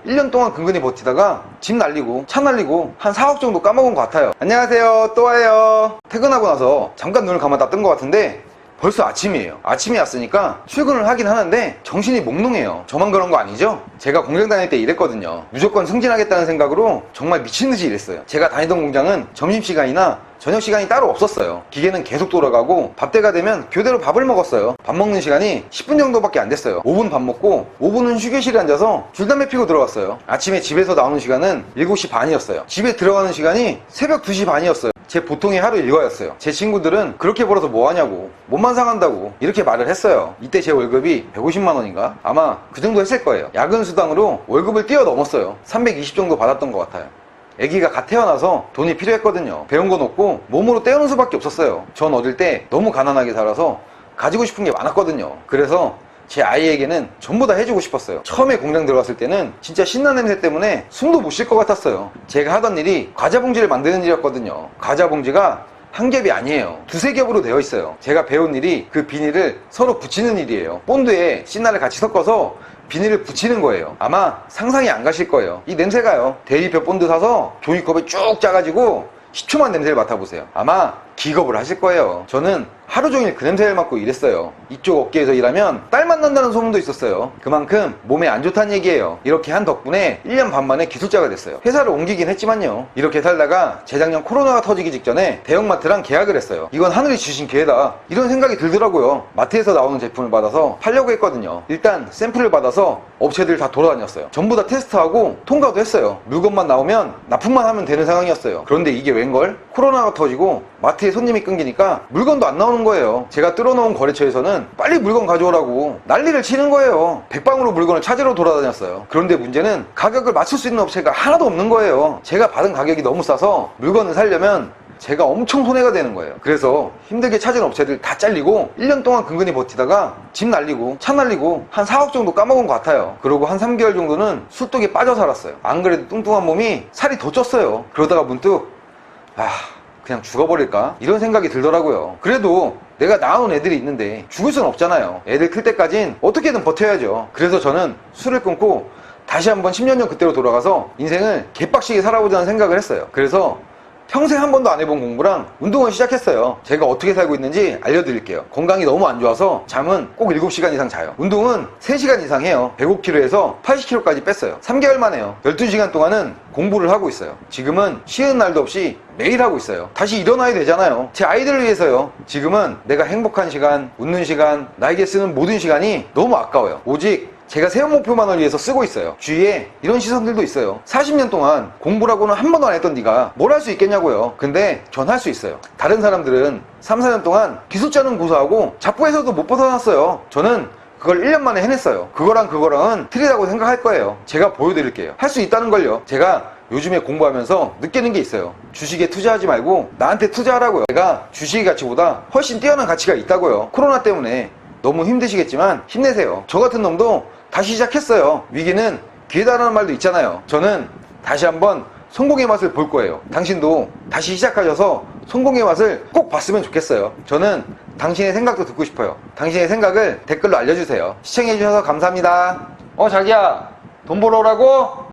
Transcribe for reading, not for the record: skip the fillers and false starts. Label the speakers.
Speaker 1: 1년 동안 근근히 버티다가 집 날리고 차 날리고 한 4억 정도 까먹은 것 같아요. 안녕하세요, 또 와요. 퇴근하고 나서 잠깐 눈을 감아 뜬 것 같은데 벌써 아침이에요. 아침이 왔으니까 출근을 하긴 하는데 정신이 몽롱해요. 저만 그런 거 아니죠? 제가 공장 다닐 때 일했거든요. 무조건 승진하겠다는 생각으로 정말 미친듯이 일했어요. 제가 다니던 공장은 점심시간이나 저녁시간이 따로 없었어요. 기계는 계속 돌아가고 밥때가 되면 교대로 밥을 먹었어요. 밥 먹는 시간이 10분 정도밖에 안 됐어요. 5분 밥 먹고 5분은 휴게실에 앉아서 줄담배 피고 들어갔어요. 아침에 집에서 나오는 시간은 7시 반이었어요. 집에 들어가는 시간이 새벽 2시 반이었어요. 제 보통의 하루 일과였어요. 제 친구들은 그렇게 벌어서 뭐하냐고, 몸만 상한다고 이렇게 말을 했어요. 이때 제 월급이 150만 원인가? 아마 그 정도 했을 거예요. 야근 수당으로 월급을 뛰어넘었어요. 320 정도 받았던 것 같아요. 아기가 갓 태어나서 돈이 필요했거든요. 배운 건 없고 몸으로 때우는 수밖에 없었어요. 전 어릴 때 너무 가난하게 살아서 가지고 싶은 게 많았거든요. 그래서 제 아이에게는 전부 다 해주고 싶었어요. 처음에 공장 들어갔을 때는 진짜 신난 냄새 때문에 숨도 못 쉴 것 같았어요. 제가 하던 일이 과자 봉지를 만드는 일이었거든요. 과자 봉지가 한 겹이 아니에요. 두세 겹으로 되어 있어요. 제가 배운 일이 그 비닐을 서로 붙이는 일이에요. 본드에 시나를 같이 섞어서 비닐을 붙이는 거예요. 아마 상상이 안 가실 거예요. 이 냄새가요. 대리표 본드 사서 종이컵에 쭉 짜가지고 10초만 냄새를 맡아보세요. 아마 기겁을 하실 거예요. 저는 하루 종일 그 냄새를 맡고 일했어요. 이쪽 업계에서 일하면 딸만 난다는 소문도 있었어요. 그만큼 몸에 안 좋다는 얘기예요. 이렇게 한 덕분에 1년 반 만에 기술자가 됐어요. 회사를 옮기긴 했지만요. 이렇게 살다가 재작년 코로나가 터지기 직전에 대형마트랑 계약을 했어요. 이건 하늘이 주신 기회다, 이런 생각이 들더라고요. 마트에서 나오는 제품을 받아서 팔려고 했거든요. 일단 샘플을 받아서 업체들 다 돌아다녔어요. 전부 다 테스트하고 통과도 했어요. 물건만 나오면 납품만 하면 되는 상황이었어요. 그런데 이게 웬걸? 코로나가 터지고 마트에 손님이 끊기니까 물건도 안 나오는 거예요. 제가 뚫어놓은 거래처에서는 빨리 물건 가져오라고 난리를 치는 거예요. 백방으로 물건을 찾으러 돌아다녔어요. 그런데 문제는 가격을 맞출 수 있는 업체가 하나도 없는 거예요. 제가 받은 가격이 너무 싸서 물건을 사려면 제가 엄청 손해가 되는 거예요. 그래서 힘들게 찾은 업체들 다 잘리고 1년 동안 근근히 버티다가 집 날리고 차 날리고 한 4억 정도 까먹은 것 같아요. 그리고 한 3개월 정도는 술독에 빠져 살았어요. 안 그래도 뚱뚱한 몸이 살이 더 쪘어요. 그러다가 문득 그냥 죽어버릴까? 이런 생각이 들더라고요. 그래도 내가 낳아놓은 애들이 있는데 죽을 순 없잖아요. 애들 클 때까진 어떻게든 버텨야죠. 그래서 저는 술을 끊고 다시 한번 10년 전 그때로 돌아가서 인생을 개빡시게 살아보자는 생각을 했어요. 그래서 평생 한 번도 안 해본 공부랑 운동을 시작했어요. 제가 어떻게 살고 있는지 알려드릴게요. 건강이 너무 안 좋아서 잠은 꼭 7시간 이상 자요. 운동은 3시간 이상 해요. 105kg에서 80kg까지 뺐어요. 3개월 만에요. 12시간 동안은 공부를 하고 있어요. 지금은 쉬는 날도 없이 매일 하고 있어요. 다시 일어나야 되잖아요. 제 아이들을 위해서요. 지금은 내가 행복한 시간, 웃는 시간, 나에게 쓰는 모든 시간이 너무 아까워요. 오직 제가 세운 목표만을 위해서 쓰고 있어요. 주위에 이런 시선들도 있어요. 40년 동안 공부라고는 한 번도 안 했던 네가 뭘 할 수 있겠냐고요. 근데 전 할 수 있어요. 다른 사람들은 3, 4년 동안 기술자는 고사하고 잡부에서도 못 벗어났어요. 저는 그걸 1년 만에 해냈어요. 그거랑은 틀리다고 생각할 거예요. 제가 보여드릴게요. 할 수 있다는 걸요. 제가 요즘에 공부하면서 느끼는 게 있어요. 주식에 투자하지 말고 나한테 투자하라고요. 제가 주식의 가치보다 훨씬 뛰어난 가치가 있다고요. 코로나 때문에 너무 힘드시겠지만 힘내세요. 저 같은 놈도 다시 시작했어요. 위기는 기회다라는 말도 있잖아요. 저는 다시 한번 성공의 맛을 볼 거예요. 당신도 다시 시작하셔서 성공의 맛을 꼭 봤으면 좋겠어요. 저는 당신의 생각도 듣고 싶어요. 당신의 생각을 댓글로 알려주세요. 시청해주셔서 감사합니다. 자기야, 돈 벌어 오라고?